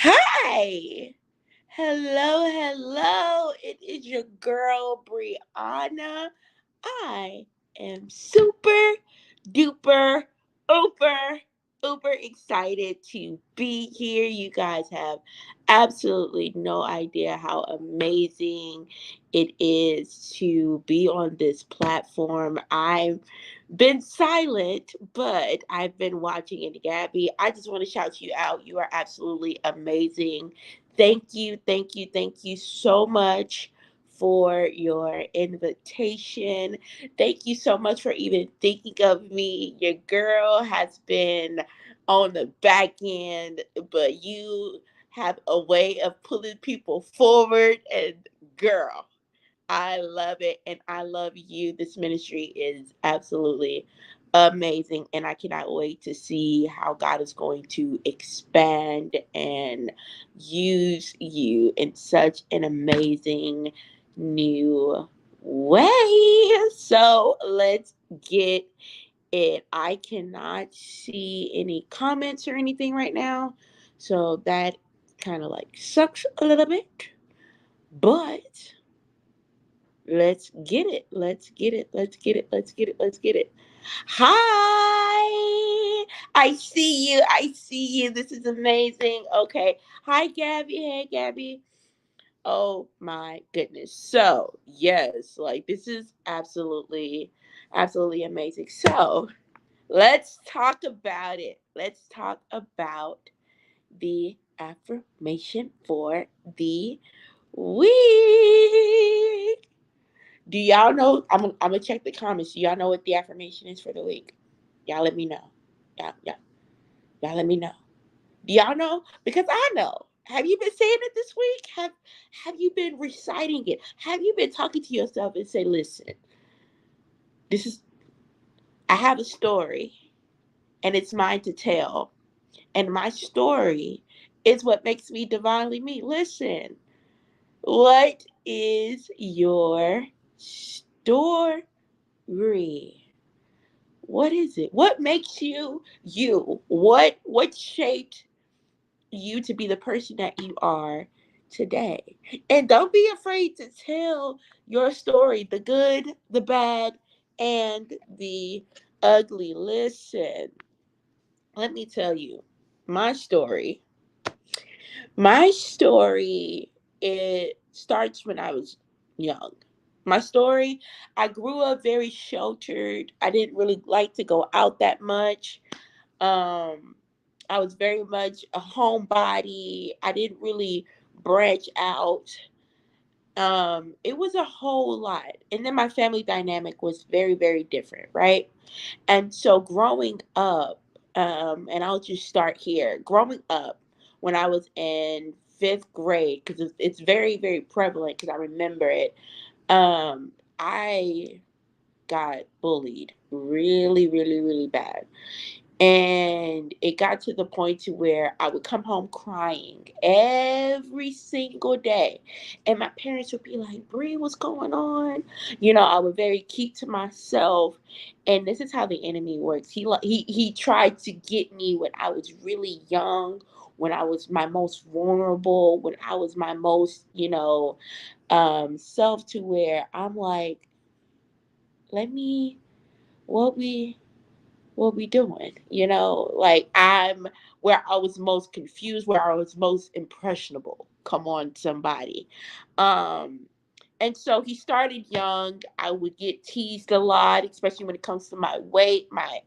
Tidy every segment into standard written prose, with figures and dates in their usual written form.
Hi. Hello. It is your girl, Brianna. I am super duper uber uber excited to be here. You guys have absolutely no idea how amazing it is to be on this platform. I've been silent, but I've been watching it. Gabby, I just want to shout you out. You are absolutely amazing. Thank you so much for your invitation. Thank you so much for even thinking of me. Your girl has been on the back end, but you have a way of pulling people forward. And girl, I love it and I love you. This ministry is absolutely amazing, and I cannot wait to see how God is going to expand and use you in such an amazing new way. So let's get it. I cannot see any comments or anything right now, so that kind of like sucks a little bit, but let's get it. Let's get it. Let's get it. Let's get it. Let's get it. Hi. I see you. I see you. This is amazing. Okay. Hi, Gabby. Hey, Gabby. Oh my goodness. So, yes, like this is absolutely amazing. So, let's talk about it. Let's talk about the affirmation for the week. Do y'all know? I'm gonna check the comments. Do y'all know what the affirmation is for the week? Y'all let me know. Y'all, y'all let me know. Do y'all know? Because I know. Have you been saying it this week? Have you been reciting it? Have you been talking to yourself and say, "Listen, this is I have a story, and it's mine to tell, and my story is what makes me divinely me." Listen, what is your story? What is it? What makes you you? What shaped you to be the person that you are today? And don't be afraid to tell your story, the good, the bad, and the ugly. Listen, let me tell you my story. My story, it starts when I was young. My story, I grew up very sheltered. I didn't really like to go out that much. Um, I was very much a homebody. I didn't really branch out. It was a whole lot. And then my family dynamic was very different, right? And so growing up, and I'll just start here. Growing up, when I was in fifth grade, because it's very prevalent, because I remember it, I got bullied really bad. And it got to the point to where I would come home crying every single day. And my parents would be like, "Bree, what's going on?" I would very keep to myself. And this is how the enemy works. He tried to get me when I was really young, when I was my most vulnerable, when I was my most, self, to where I'm like, let me what we doing? Like I'm where I was most confused, where I was most impressionable. Come on, somebody. Um, and so he started young. I would get teased a lot, especially when it comes to my weight, my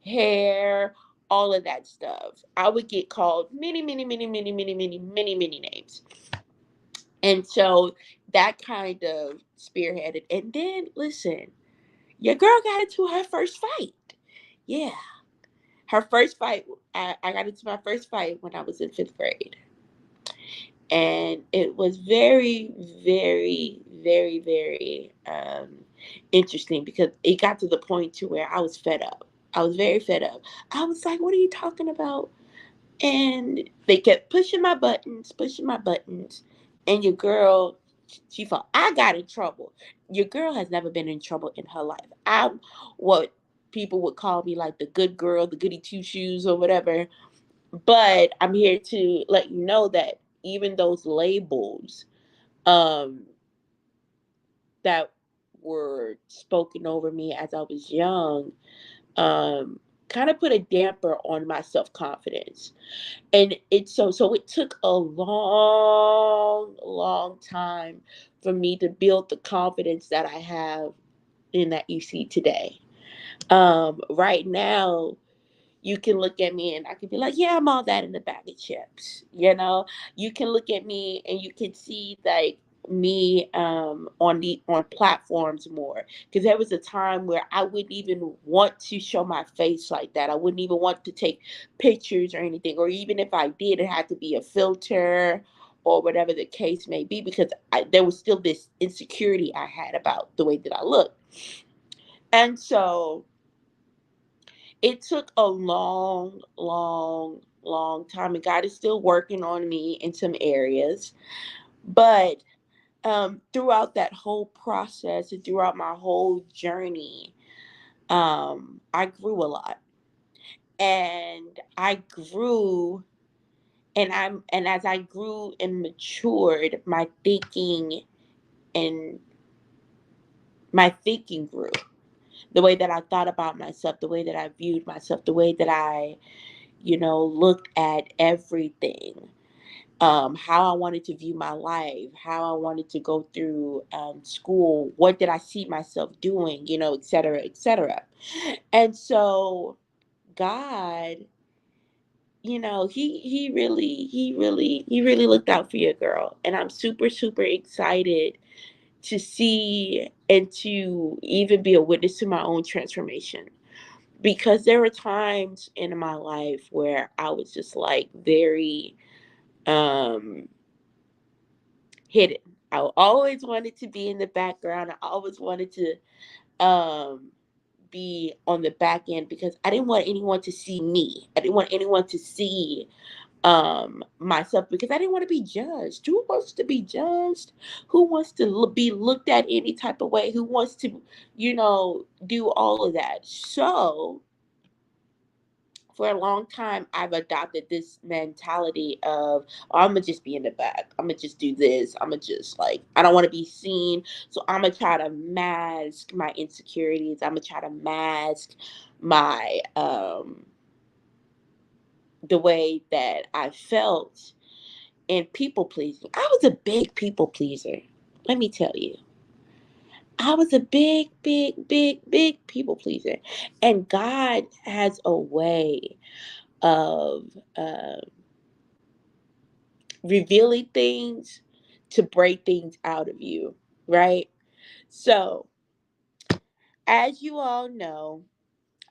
hair, all of that stuff. I would get called many names. And so that kind of spearheaded. And then listen, your girl got into her first fight. Yeah, her first fight. I got into my first fight when I was in fifth grade, and it was very interesting, because it got to the point to where I was fed up. I was very fed up. I was like, "What are you talking about?" And they kept pushing my buttons, and your girl, she felt I got in trouble. Your girl has never been in trouble in her life. I'm what people would call me like the good girl, the goody two shoes or whatever. But I'm here to let you know that even those labels um, that were spoken over me as I was young um, kind of put a damper on my self confidence. And so it took a long time for me to build the confidence that I have and that you see today. Right now, you can look at me and I can be like, yeah, I'm all that in the bag of chips. You can look at me and you can see like me on platforms more, because there was a time where I wouldn't even want to show my face like that. I wouldn't even want to take pictures or anything, or even if I did, it had to be a filter or whatever the case may be, because there was still this insecurity I had about the way that I looked. And so it took a long time, and God is still working on me in some areas. But throughout that whole process and throughout my whole journey, I grew a lot, and I grew, and as I grew and matured, and my thinking grew. The way that I thought about myself, the way that I viewed myself, the way that I looked at everything, how I wanted to view my life, how I wanted to go through school, what did I see myself doing, et cetera, et cetera. And so God, he really looked out for your girl, and I'm super excited to see and to even be a witness to my own transformation, because there were times in my life where I was just like very um hidden. I always wanted to be in the background. I always wanted to be on the back end, because I didn't want anyone to see me. I didn't want anyone to see myself, because I didn't want to be judged. Who wants to be judged? Who wants to be looked at any type of way? Who wants to do all of that? So for a long time, I've adopted this mentality of, oh, I'm gonna just be in the back. I'm gonna just do this. I'm gonna just like, I don't want to be seen. So I'm gonna try to mask my insecurities. I'm gonna try to mask my the way that I felt, and people pleasing. I was a big people pleaser. Let me tell you, I was a big people pleaser, and God has a way of. Revealing things to break things out of you, right? So, as you all know,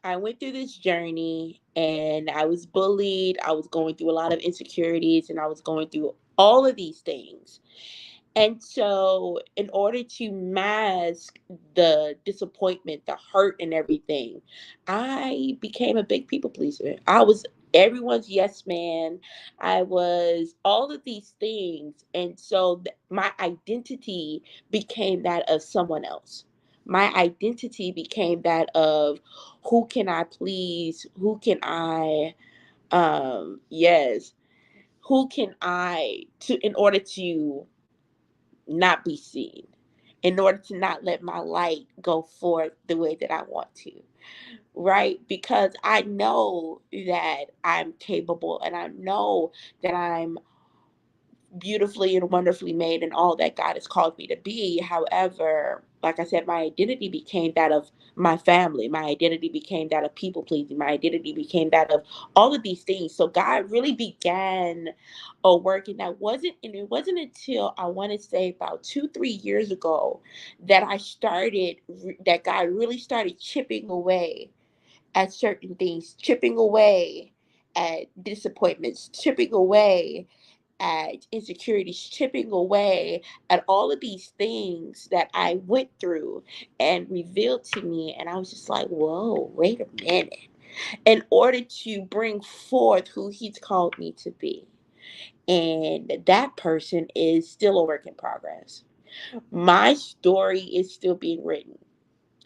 I went through this journey and I was bullied. I was going through a lot of insecurities and I was going through all of these things. And so, in order to mask the disappointment, the hurt, and everything, I became a big people pleaser. I was everyone's yes man. I was all of these things. And so, my identity became that of someone else. My identity became that of, who can I please? Who can I, yes, who can I, in order to not be seen, in order to not let my light go forth the way that I want to, right? Because I know that I'm capable, and I know that I'm beautifully and wonderfully made and all that God has called me to be. However, like I said, my identity became that of my family. My identity became that of people pleasing. My identity became that of all of these things. So God really began a work, and it wasn't until, I want to say, about 2-3 years ago, that that God really started chipping away at certain things, chipping away at disappointments, chipping away at insecurities, chipping away at all of these things that I went through and revealed to me. And I was just like, whoa, wait a minute. In order to bring forth who He's called me to be. And that person is still a work in progress. My story is still being written.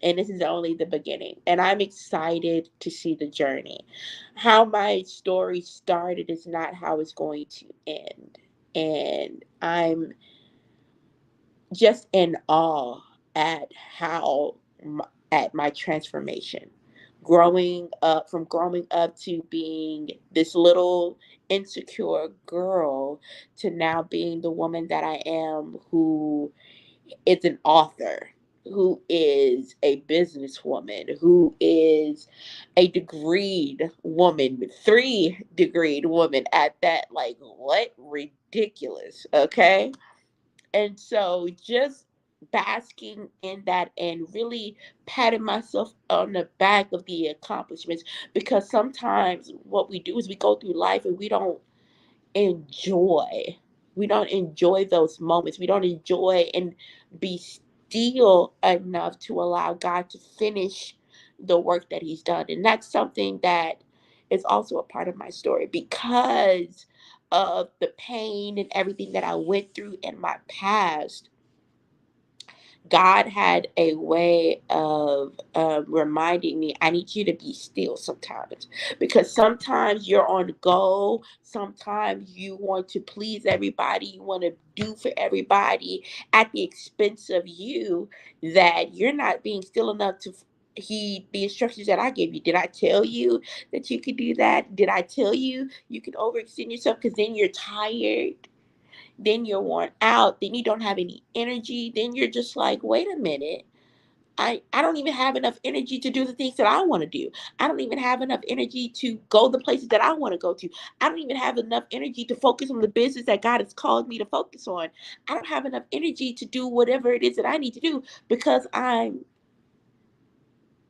And this is only the beginning. And I'm excited to see the journey. How my story started is not how it's going to end. And I'm just in awe at how at my transformation, growing up to being this little insecure girl to now being the woman that I am, who is an author, who is a businesswoman, who is a degreed woman, 3 degreed woman at that. Like, what? Ridiculous. Okay. And so just basking in that and really patting myself on the back of the accomplishments, because sometimes what we do is we go through life and enjoy we don't enjoy those moments. We don't enjoy and be still enough to allow God to finish the work that he's done. And that's something that is also a part of my story, because of the pain and everything that I went through in my past. God had a way of reminding me, I need you to be still sometimes. Because sometimes you're on go. Sometimes you want to please everybody. You want to do for everybody at the expense of you, that you're not being still enough to heed the instructions that I gave you. Did I tell you that you could do that? Did I tell you you can overextend yourself? Because then you're tired, then you're worn out, then you don't have any energy, then you're just like, wait a minute. I don't even have enough energy to do the things that I want to do. I don't even have enough energy to go the places that I want to go to. I don't even have enough energy to focus on the business that God has called me to focus on. I don't have enough energy to do whatever it is that I need to do, because I'm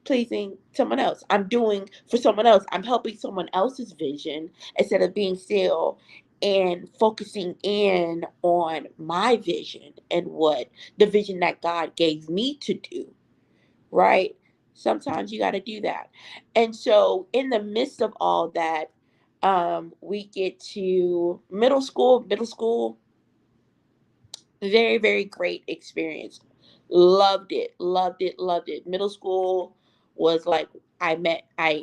pleasing someone else. I'm doing for someone else. I'm helping someone else's vision instead of being still and focusing in on my vision and what the vision that God gave me to do, right? Sometimes you got to do that. And so, in the midst of all that, we get to middle school. Middle school, very, very great experience. Loved it, loved it, loved it. Middle school was like, I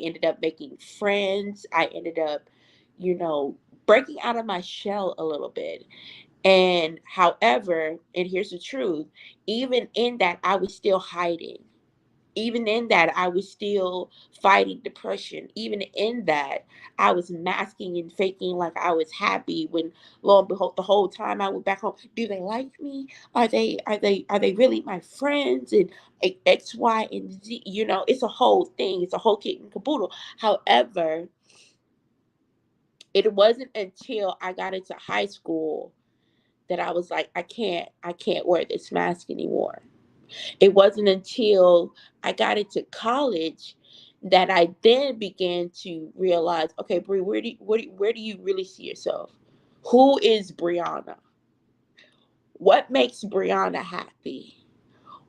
ended up making friends. I ended up, you know, breaking out of my shell a little bit. And however, and here's the truth, even in that, I was still hiding. Even in that, I was still fighting depression. Even in that, I was masking and faking like I was happy, when lo and behold, the whole time I went back home, do they like me? Are they really my friends? And X, Y, and Z. It's a whole thing. It's a whole kit and caboodle. However, it wasn't until I got into high school that I was like, I can't wear this mask anymore. It wasn't until I got into college that I then began to realize, okay, Brie, where do you really see yourself? Who is Brianna? What makes Brianna happy?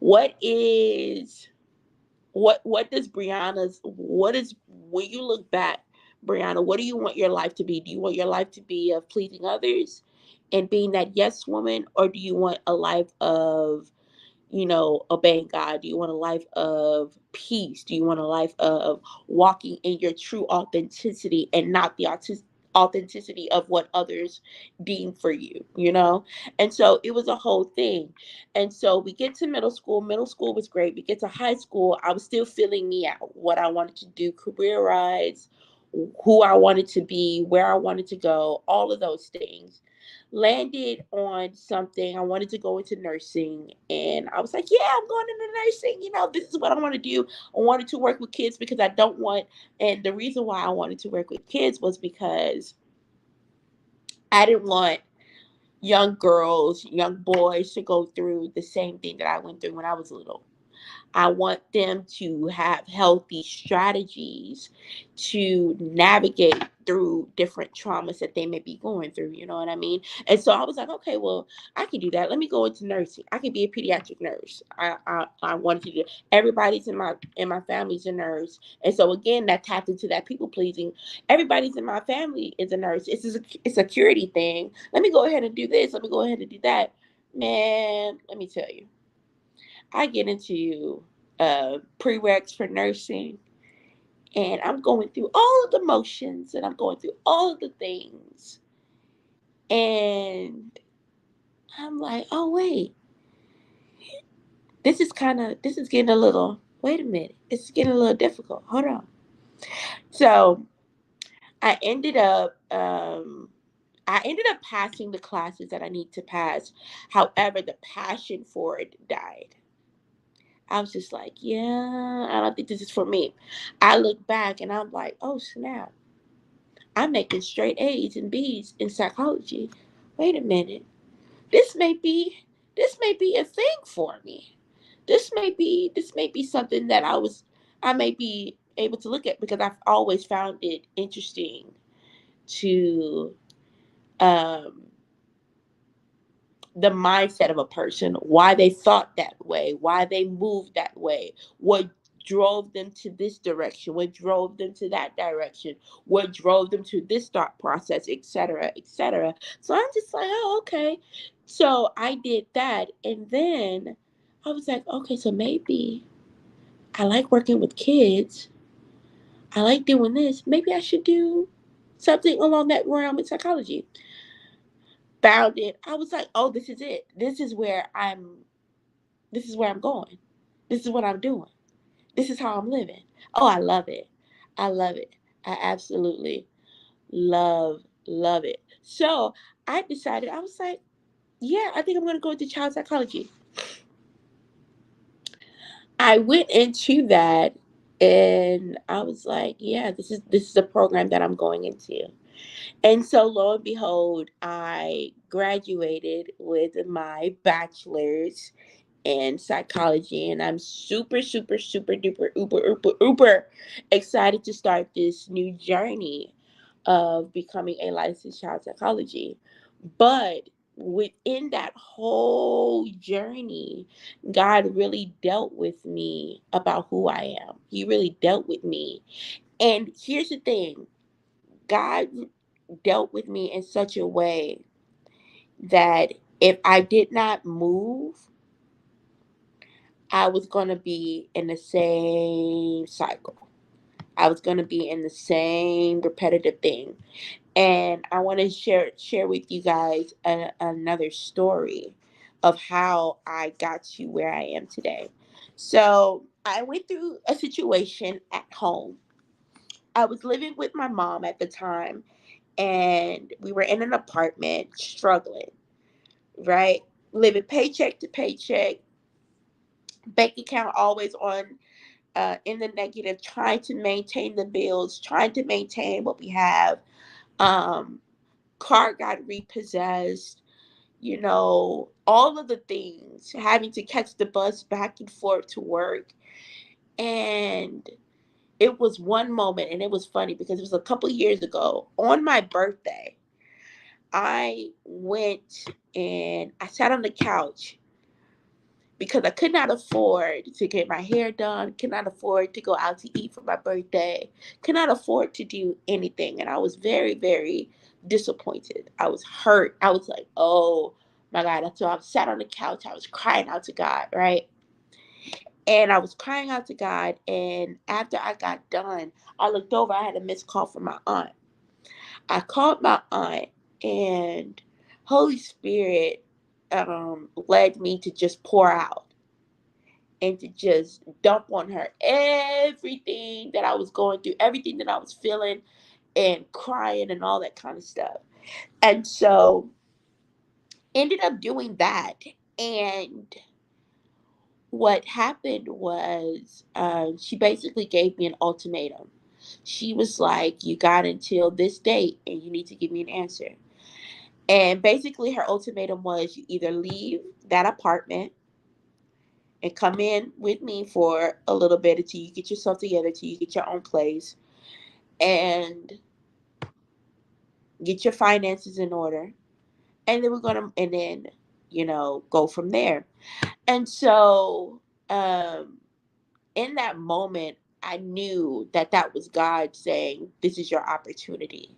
What is what does Brianna's what is when you look back, Brianna, what do you want your life to be? Do you want your life to be of pleasing others and being that yes woman, or do you want a life of obeying God? Do you want a life of peace? Do you want a life of walking in your true authenticity and not the authenticity of what others deem for you, And so it was a whole thing. And so we get to middle school. Middle school was great. We get to high school. I was still feeling me out, what I wanted to do career wise, who I wanted to be, where I wanted to go, all of those things. Landed on something. I wanted to go into nursing, and I was like, yeah, I'm going into nursing. This is what I want to do. I wanted to work with kids because I don't want, and the reason why I wanted to work with kids was because I didn't want young girls, young boys to go through the same thing that I went through when I was little. I want them to have healthy strategies to navigate through different traumas that they may be going through. You know what I mean? And so I was like, okay, well, I can do that. Let me go into nursing. I can be a pediatric nurse. I wanted to do. Everybody's in my family's a nurse, and so again, that tapped into that people pleasing. Everybody's in my family is a nurse. It's a security thing. Let me go ahead and do this. Let me go ahead and do that. Man, let me tell you. I get into prereqs for nursing. And I'm going through all of the motions and I'm going through all of the things. And I'm like, oh, wait, this is getting a little, wait a minute, it's getting a little difficult. Hold on. So I ended up, passing the classes that I need to pass. However, the passion for it died. I was just like, yeah, I don't think this is for me. I look back and I'm like, oh snap, I'm making straight A's and B's in psychology. Wait a minute. This may be this may be a thing for me. This may be something that I may be able to look at because I've always found it interesting to um the mindset of a person, why they thought that way, why they moved that way, what drove them to this direction, what drove them to that direction, what drove them to this thought process, etc., etc. So I'm just like, oh, okay. So I did that, and then I was like, okay, so maybe I like working with kids. I like doing this. Maybe I should do something along that realm in psychology. Found it. I was like, oh, this is it. This is where I'm going. This is what I'm doing. This is how I'm living. Oh, I love it. I love it. I absolutely love it. So I decided, I was like, yeah, I think I'm going to go into child psychology. I went into that and I was like, yeah, this is a program that I'm going into. And so lo and behold, I graduated with my bachelor's in psychology, and I'm super, super, super duper, uber excited to start this new journey of becoming a licensed child psychology. But within that whole journey, God really dealt with me about who I am. He really dealt with me. And here's the thing, God dealt with me in such a way that if I did not move, I was going to be in the same cycle. I was going to be in the same repetitive thing. And I want to share with you guys another story of how I got to where I am today. So, I went through a situation at home. I was living with my mom at the time, and we were in an apartment struggling, right? Living paycheck to paycheck, bank account always on in the negative, trying to maintain the bills, trying to maintain what we have. Um, Car got repossessed, all of the things, having to catch the bus back and forth to work. And it was one moment, and it was funny because it was a couple years ago on my birthday. I went and I sat on the couch because I could not afford to get my hair done, could not afford to go out to eat for my birthday, could not afford to do anything. And I was very, very disappointed. I was hurt. I was like, oh my God. So I sat on the couch. I was crying out to God, right? And I was crying out to God. And after I got done, I looked over. I had a missed call from my aunt. I called my aunt, and Holy Spirit led me to just pour out and to just dump on her everything that I was going through, everything that I was feeling and crying and all that kind of stuff. And so ended up doing that. And what happened was she basically gave me an ultimatum. She was like, you got until this date and you need to give me an answer. And basically her ultimatum was you either leave that apartment and come in with me for a little bit until you get yourself together, until you get your own place and get your finances in order. And then go from there. And so, in that moment, I knew that that was God saying, this is your opportunity.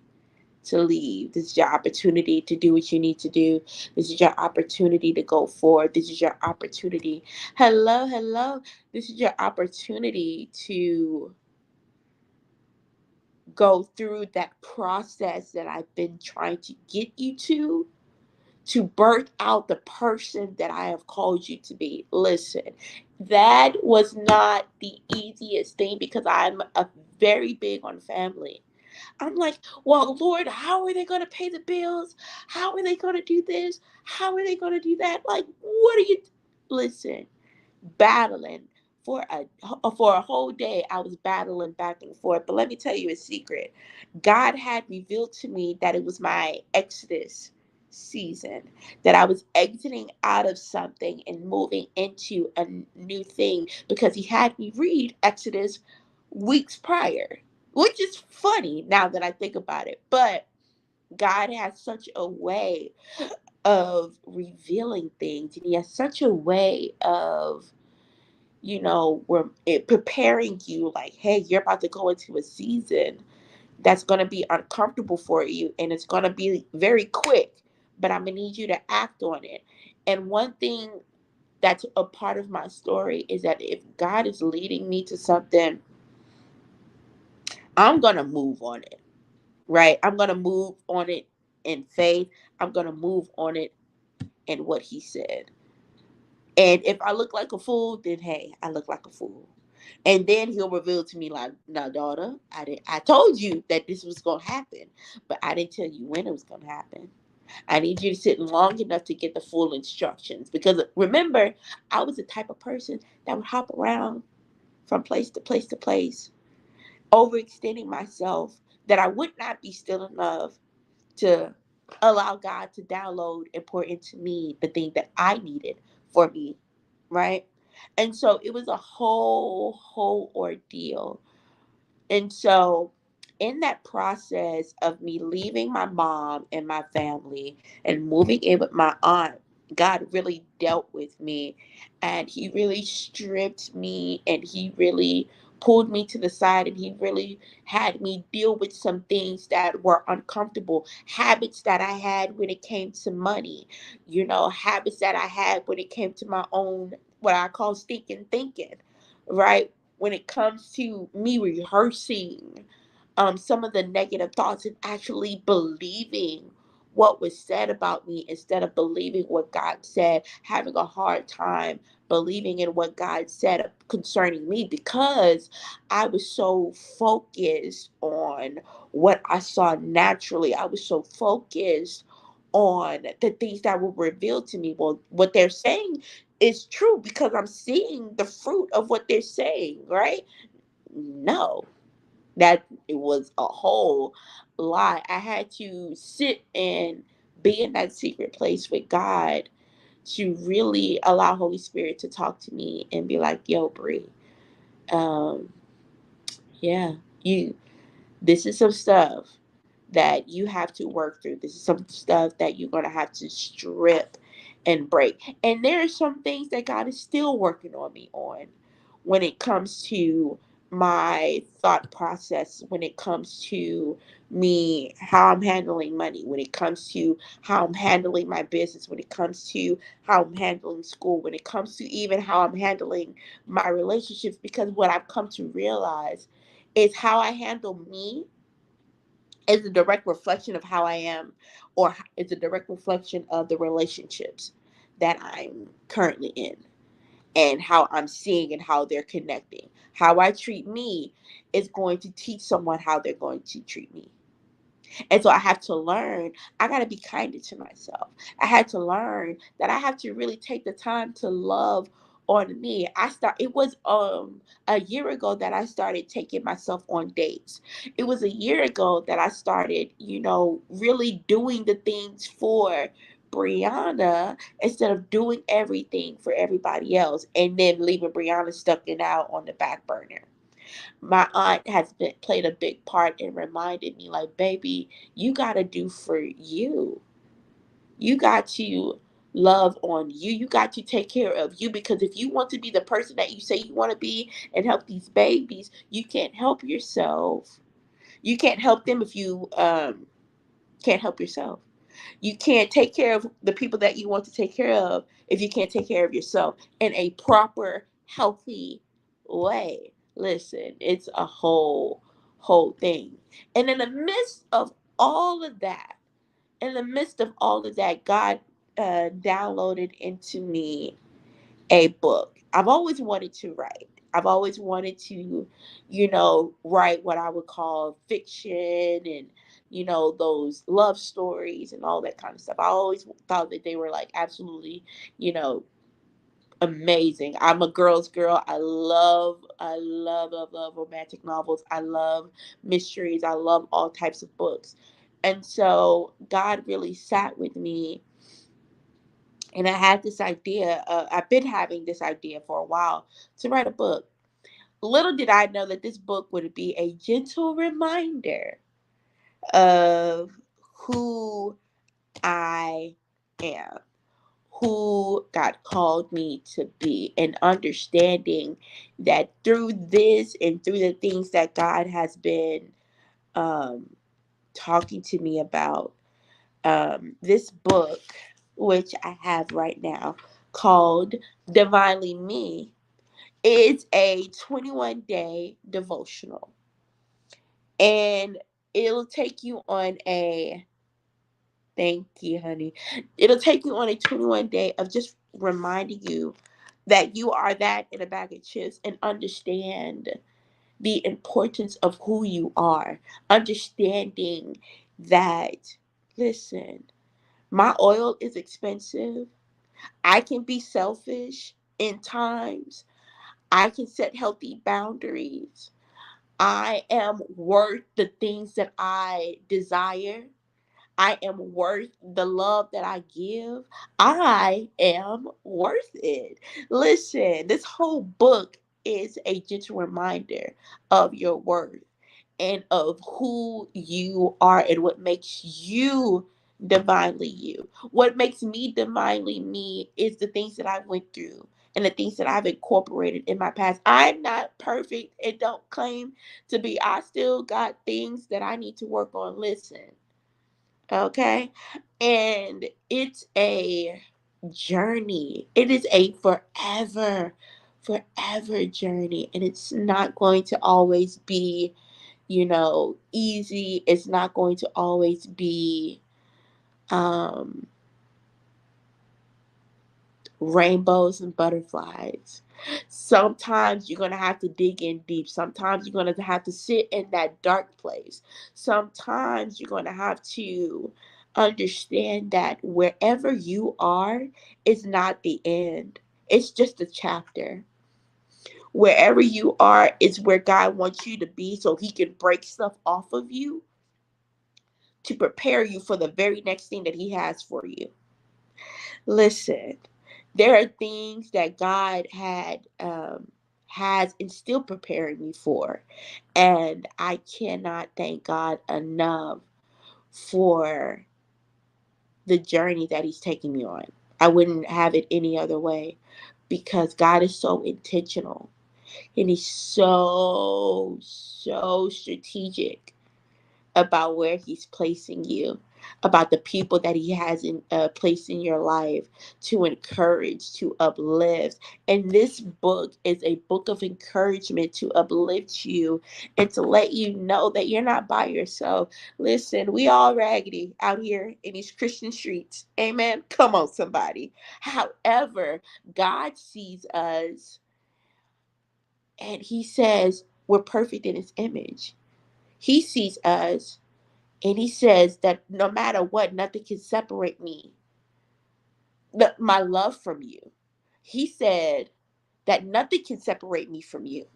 to leave. This is your opportunity to do what you need to do. This is your opportunity to go forward. This is your opportunity. Hello, hello. This is your opportunity to go through that process that I've been trying to get you to birth out the person that I have called you to be. Listen, that was not the easiest thing because I'm a very big on family. I'm like, well, Lord, how are they going to pay the bills? How are they going to do this? How are they going to do that? Like, what are you? Listen, battling for a whole day. I was battling back and forth. But let me tell you a secret. God had revealed to me that it was my Exodus season, that I was exiting out of something and moving into a new thing, because he had me read Exodus weeks prior, which is funny now that I think about it. But God has such a way of revealing things, and he has such a way of, we're preparing you, like, hey, you're about to go into a season that's going to be uncomfortable for you, and it's going to be very quick, but I'm going to need you to act on it. And one thing that's a part of my story is that if God is leading me to something, I'm going to move on it, right? I'm going to move on it in faith. I'm going to move on it in what he said. And if I look like a fool, then hey, I look like a fool. And then he'll reveal to me, like, "No, daughter, I told you that this was gonna happen, but I didn't tell you when it was gonna happen. I need you to sit long enough to get the full instructions." Because remember, I was the type of person that would hop around from place to place to place, overextending myself, that I would not be still enough to allow God to download and pour into me the thing that I needed for me, right? And so it was a whole ordeal. And so, in that process of me leaving my mom and my family and moving in with my aunt, God really dealt with me, and he really stripped me, and he really pulled me to the side, and he really had me deal with some things that were uncomfortable, habits that I had when it came to money, habits that I had when it came to my own, what I call stinking thinking, right? When it comes to me rehearsing some of the negative thoughts and actually believing what was said about me instead of believing what God said, having a hard time believing in what God said concerning me, because I was so focused on what I saw naturally. I was so focused on the things that were revealed to me. Well, what they're saying is true because I'm seeing the fruit of what they're saying, right? No, that it was a whole lie. I had to sit and be in that secret place with God to really allow Holy Spirit to talk to me and be like, "Yo, Bree, um, yeah, you. This is some stuff that you have to work through. This is some stuff that you're going to have to strip and break." And there are some things that God is still working on me on when it comes to my thought process, when it comes to me, how I'm handling money, when it comes to how I'm handling my business, when it comes to how I'm handling school, when it comes to even how I'm handling my relationships. Because what I've come to realize is how I handle me is a direct reflection of how I am, or it's a direct reflection of the relationships that I'm currently in, and how I'm seeing and how they're connecting. How I treat me is going to teach someone how they're going to treat me. And so I have to learn, I got to be kinder to myself. I had to learn that I have to really take the time to love on me. It was a year ago that I started taking myself on dates. It was a year ago that I started, really doing the things for Brianna instead of doing everything for everybody else, and then leaving Brianna stuck and out on the back burner. My aunt has played a big part and reminded me, like, baby, you got to do for you. You got to love on you. You got to take care of you, because if you want to be the person that you say you want to be and help these babies, you can't help yourself. You can't help them if you Can't help yourself. You can't take care of the people that you want to take care of if you can't take care of yourself in a proper, healthy way. Listen, it's a whole thing. And in the midst of all of that, God downloaded into me a book. I've always wanted to write. I've always wanted to, write what I would call fiction and, those love stories and all that kind of stuff. I always thought that they were like absolutely, you know, amazing. I'm a girl's girl. I love romantic novels. I love mysteries. I love all types of books. And so God really sat with me, and I had this idea. I've been having this idea for a while to write a book. Little did I know that this book would be a gentle reminder of who I am, who God called me to be, and understanding that through this and through the things that God has been um, talking to me about, this book, which I have right now, called Divinely Me, is a 21-day devotional. And it'll take you on a, thank you, honey. It'll take you on a 21-day of just reminding you that you are that in a bag of chips, and understand the importance of who you are. Understanding that, listen, my oil is expensive. I can be selfish in times. I can set healthy boundaries. I am worth the things that I desire. I am worth the love that I give. I am worth it. Listen, this whole book is a gentle reminder of your worth and of who you are and what makes you divinely you. What makes me divinely me is the things that I went through and the things that I've incorporated in my past. I'm not perfect and don't claim to be. I still got things that I need to work on. Listen, okay? And it's a journey. It is a forever journey. And it's not going to always be, easy. It's not going to always be um, rainbows and butterflies. Sometimes you're going to have to dig in deep. Sometimes you're going to have to sit in that dark place. Sometimes you're going to have to understand that wherever you are is not the end, it's just a chapter. Wherever you are is where God wants you to be, so He can break stuff off of you to prepare you for the very next thing that He has for you. Listen, there are things that God has and still preparing me for, and I cannot thank God enough for the journey that He's taking me on. I wouldn't have it any other way, because God is so intentional, and He's so strategic about where He's placing you, about the people that He has placed in your life to encourage, to uplift. And this book is a book of encouragement to uplift you and to let you know that you're not by yourself. Listen, we all raggedy out here in these Christian streets. Amen. Come on, somebody. However, God sees us and He says we're perfect in His image. He sees us and He says that no matter what, nothing can separate me, my love from you. He said that nothing can separate me from you.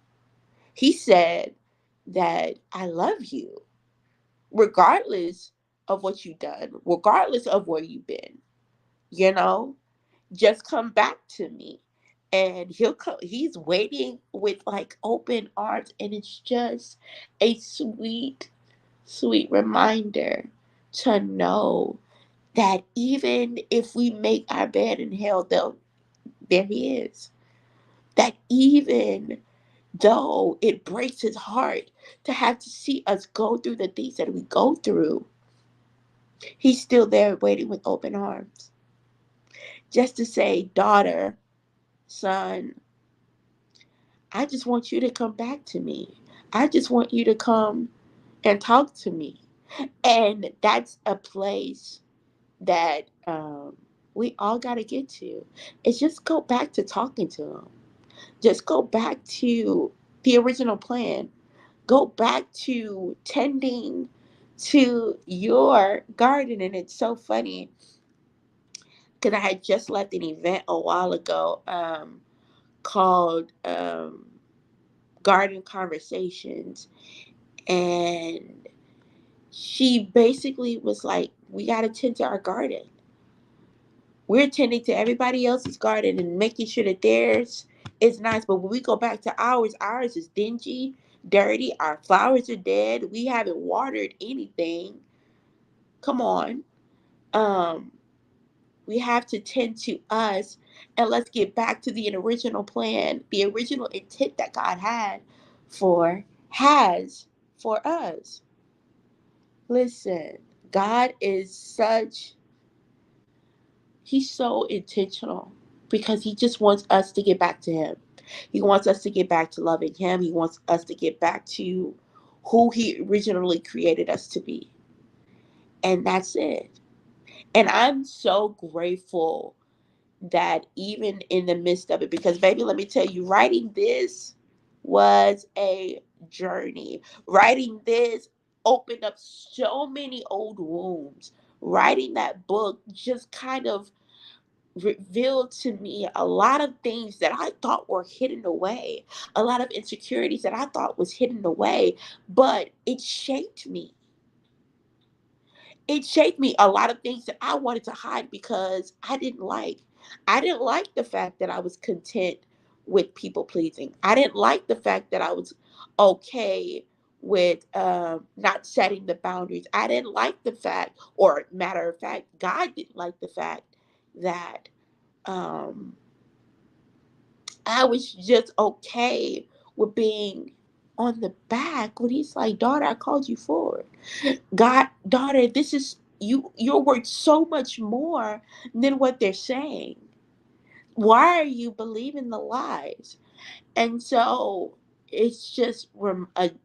He said that I love you, regardless of what you've done, regardless of where you've been. You know, just come back to me. And He'll come, He's waiting with like open arms. And it's just a sweet reminder to know that even if we make our bed in hell, though, there He is. That even though it breaks His heart to have to see us go through the things that we go through, He's still there waiting with open arms. Just to say, daughter, son, I just want you to come back to me. I just want you to come and talk to me. And that's a place that we all got to get to. It's just go back to talking to him. Just go back to the original plan. Go back to tending to your garden. And it's so funny because I had just left an event a while ago called Garden Conversations. And she basically was like, we got to tend to our garden. We're tending to everybody else's garden and making sure that theirs is nice. But when we go back to ours is dingy, dirty. Our flowers are dead. We haven't watered anything. Come on. Um, we have to tend to us, and let's get back to the original plan, the original intent that God has for us. Listen, God is he's so intentional because he just wants us to get back to him. He wants us to get back to loving him. He wants us to get back to who he originally created us to be. And that's it. And I'm so grateful that even in the midst of it, because baby, let me tell you, writing this was a journey. Writing this opened up so many old wounds. Writing that book just kind of revealed to me a lot of things that I thought were hidden away, a lot of insecurities that I thought was hidden away, but it shaped me. It shaped me. A lot of things that I wanted to hide because I didn't like. I didn't like the fact that I was content with people pleasing. I didn't like the fact that I was okay with not setting the boundaries. I didn't like the fact, or matter of fact, God didn't like the fact that um, I was just okay with being on the back when he's like, daughter, I called you forward. God, daughter, this is you're worth so much more than what they're saying. Why are you believing the lies? And so it's just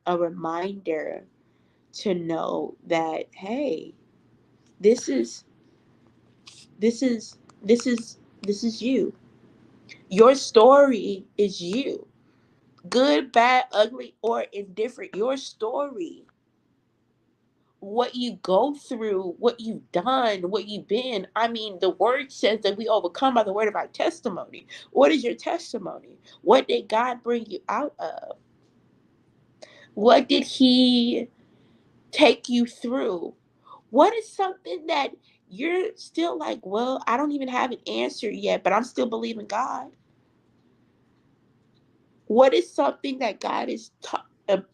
a reminder to know that, hey, this is this is this is you. Your story is you. Good, bad, ugly, or indifferent. Your story, what you go through, what you've done, what you've been. I mean, the word says that we overcome by the word of our testimony. What is your testimony? What did God bring you out of? What did he take you through? What is something that you're still like, well, I don't even have an answer yet, but I'm still believing God? What is something that God has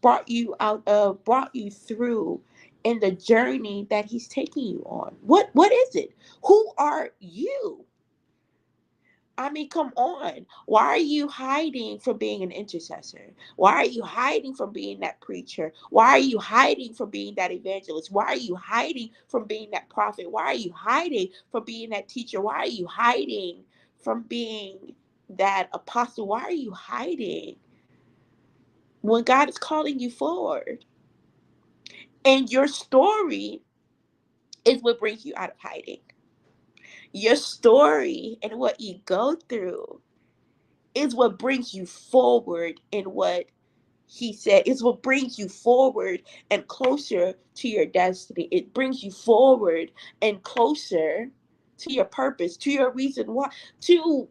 brought you out of, brought you through in the journey that he's taking you on? What is it? Who are you? I mean, come on. Why are you hiding from being an intercessor? Why are you hiding from being that preacher? Why are you hiding from being that evangelist? Why are you hiding from being that prophet? Why are you hiding from being that teacher? Why are you hiding from being that apostle? Why are you hiding when God is calling you forward? And your story is what brings you out of hiding. Your story and what you go through is what brings you forward in what he said. It's what brings you forward and closer to your destiny. It brings you forward and closer to your purpose, to your reason why, to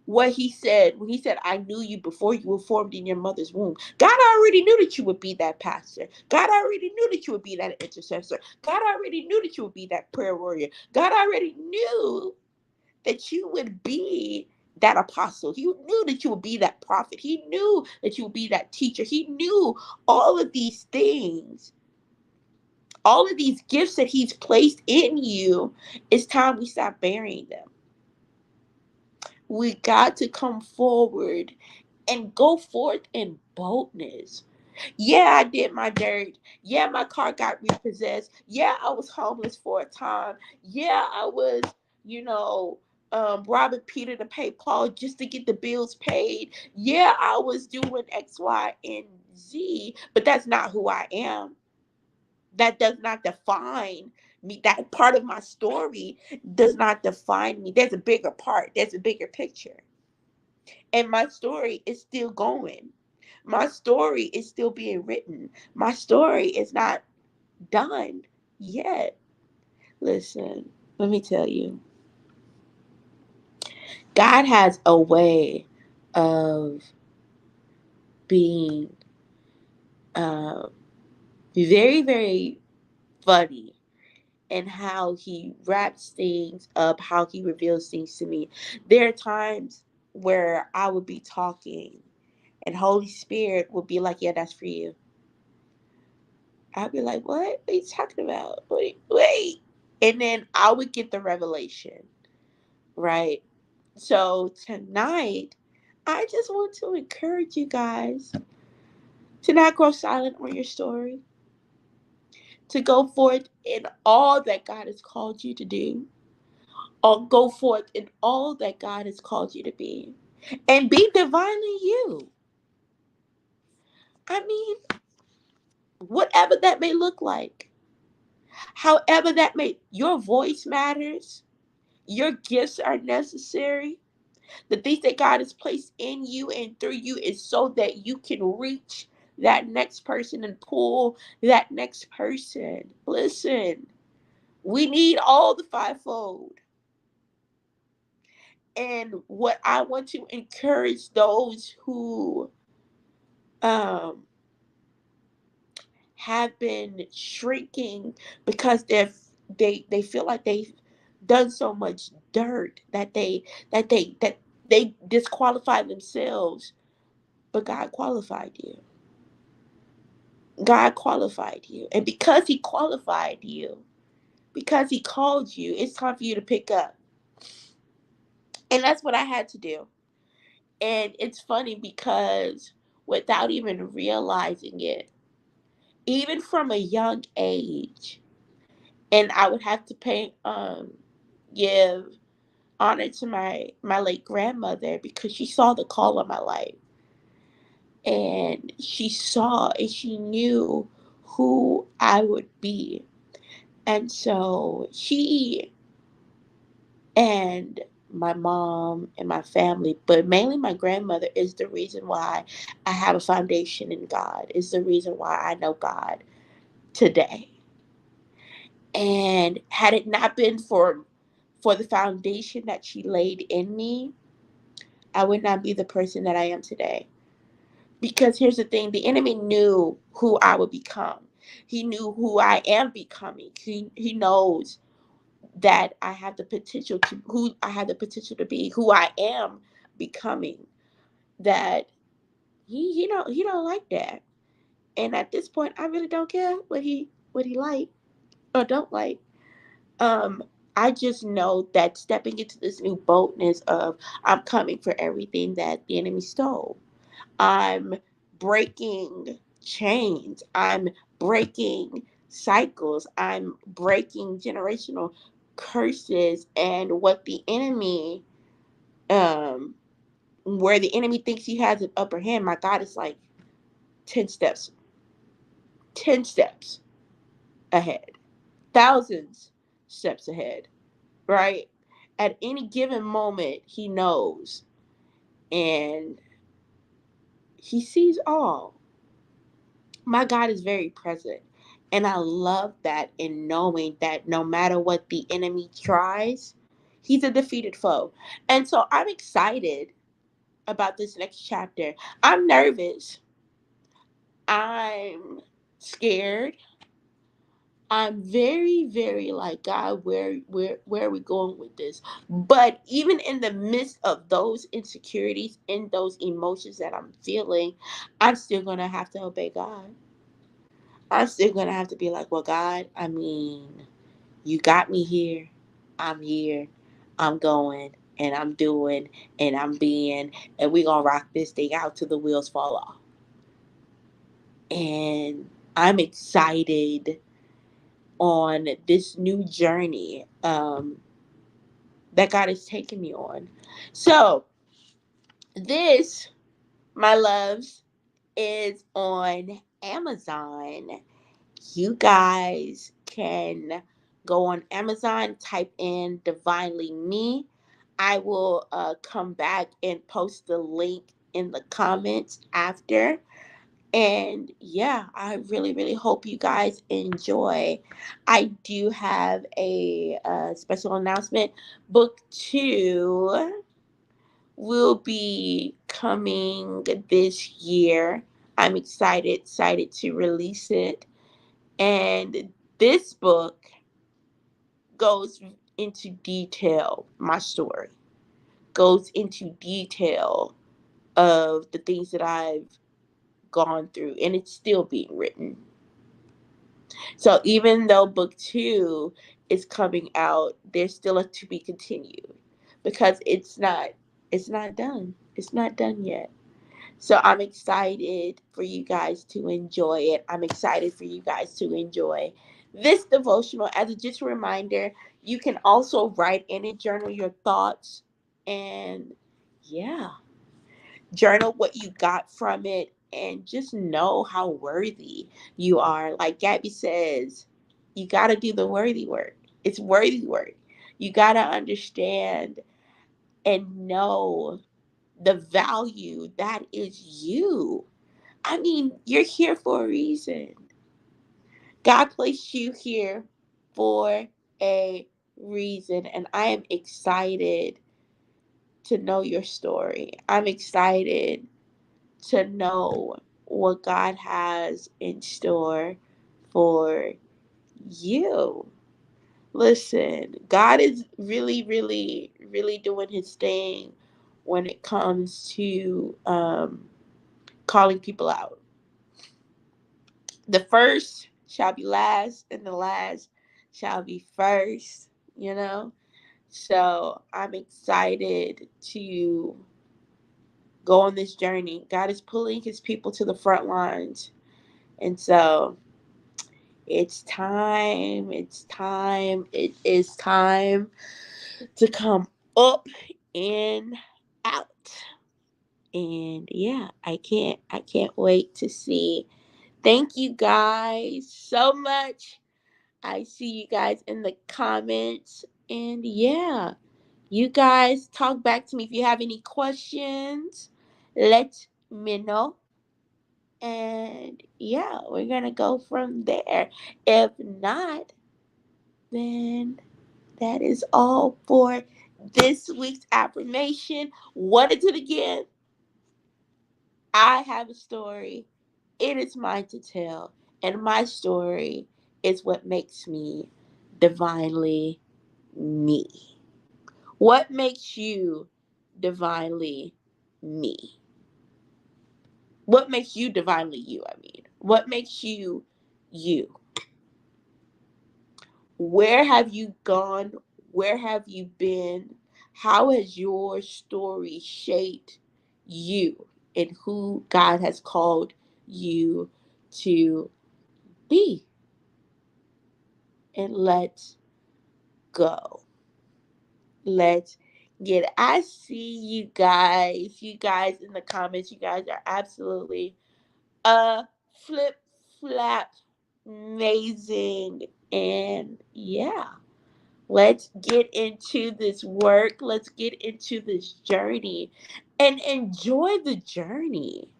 what he said when he said, I knew you before you were formed in your mother's womb. God already knew that you would be that pastor. God already knew that you would be that intercessor. God already knew that you would be that prayer warrior. God already knew that you would be that apostle. He knew that you would be that prophet. He knew that you would be that teacher. He knew all of these things, all of these gifts that he's placed in you. It's time we stop burying them. We got to come forward and go forth in boldness. Yeah, I did my dirt. Yeah, my car got repossessed. Yeah, I was homeless for a time. Yeah, I was, you know, robbing Peter to pay Paul just to get the bills paid. Yeah, I was doing X, Y, and Z, but that's not who I am. That does not define me. That part of my story does not define me. There's a bigger part, there's a bigger picture. And my story is still going. My story is still being written. My story is not done yet. Listen, let me tell you, God has a way of being uh, very, very funny in how he wraps things up, how he reveals things to me. There are times where I would be talking and Holy Spirit would be like, yeah, that's for you. I'd be like, what are you talking about? Wait, wait. And then I would get the revelation, right? So tonight, I just want to encourage you guys to not grow silent on your story, to go forth in all that God has called you to do, or go forth in all that God has called you to be, and be divinely you. I mean, whatever that may look like, however that may, your voice matters. Your gifts are necessary. The things that God has placed in you and through you is so that you can reach that next person and pull that next person. Listen, we need all the fivefold. And what I want to encourage those who um, have been shrinking because they feel like they've done so much dirt that they disqualify themselves. But God qualified you. God qualified you. And because he qualified you, because he called you, it's time for you to pick up. And that's what I had to do. And it's funny because without even realizing it, even from a young age, and I would have to give honor to my late grandmother because she saw the call of my life. And she saw and she knew who I would be. And so she and my mom and my family, but mainly my grandmother, is the reason why I have a foundation in God, is the reason why I know God today. And had it not been for the foundation that she laid in me, I would not be the person that I am today. Because here's the thing, the enemy knew who I would become. He knew who I am becoming. He knows that I have the potential to who I have the potential to be, who I am becoming. That he don't like that. And at this point I really don't care what he like or don't like. Um I just know that stepping into this new boldness of I'm coming for everything that the enemy stole. I'm breaking chains. I'm breaking cycles. I'm breaking generational curses and what the enemy um where the enemy thinks he has an upper hand. My God is like 10 steps, 10 steps ahead, thousands steps ahead, right? At any given moment, he knows and he sees all. My God is very present. And I love that in knowing that no matter what the enemy tries, he's a defeated foe. And so I'm excited about this next chapter. I'm nervous. I'm scared. I'm very, very like, God, where are we going with this? But even in the midst of those insecurities and those emotions that I'm feeling, I'm still gonna have to obey God. I'm still gonna have to be like, well, God, I mean, you got me here. I'm here. I'm going and I'm doing and I'm being, and we gonna rock this thing out till the wheels fall off. And I'm excited on this new journey that God has taken me on. So, this, my loves, is on Amazon. You guys can go on Amazon, type in Divinely Me. I will come back and post the link in the comments after. And yeah, I really, really hope you guys enjoy. I do have a special announcement. Book 2 will be coming this year. I'm excited to release it. And this book goes into detail, my story goes into detail of the things that I've gone through, and it's still being written. So even though book 2 is coming out, there's still a to be continued because it's not done. It's not done yet. So I'm excited for you guys to enjoy it. I'm excited for you guys to enjoy this devotional. As a just a reminder, you can also write in and journal your thoughts, and yeah, journal what you got from it, and just know how worthy you are. Like Gabby says, you got to do the worthy work. It's worthy work. You got to understand and know the value that is you. I mean, you're here for a reason. God placed you here for a reason, and I am excited to know your story. I'm excited to know what God has in store for you. Listen, God is really, really, really doing his thing when it comes to calling people out. The first shall be last, and the last shall be first, you know? So I'm excited to go on this journey. God is pulling his people to the front lines. And so it is time to come up and out. And yeah, I can't wait to see. Thank you guys so much. I see you guys in the comments. And yeah, you guys talk back to me if you have any questions. Let me know. And yeah, we're going to go from there. If not, then that is all for this week's affirmation. What is it again? I have a story. It is mine to tell. And my story is what makes me divinely me. What makes you divinely me? What makes you divinely you? I mean, what makes you you? Where have you gone? Where have you been? How has your story shaped you and who God has called you to be? And let's go. Let's get it. I see you guys. You guys in the comments. You guys are absolutely flip flap amazing. And yeah. Let's get into this work. Let's get into this journey and enjoy the journey.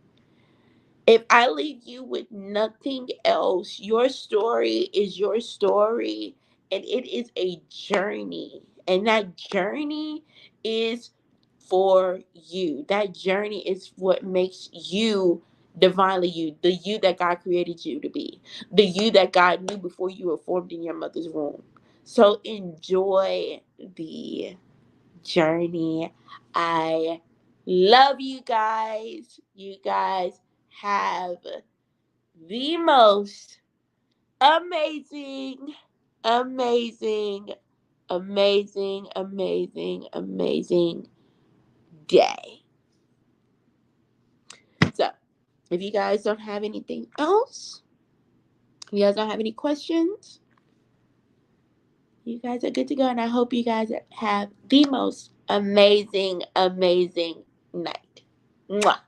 If I leave you with nothing else, your story is your story, and it is a journey. And that journey is for you. That journey is what makes you divinely you, the you that God created you to be, the you that God knew before you were formed in your mother's womb. So enjoy the journey. I love you guys. You guys have the most amazing, amazing, amazing day. So If you guys don't have anything else, if you guys don't have any questions, you guys are good to go. And I hope you guys have the most amazing, amazing night. Mwah.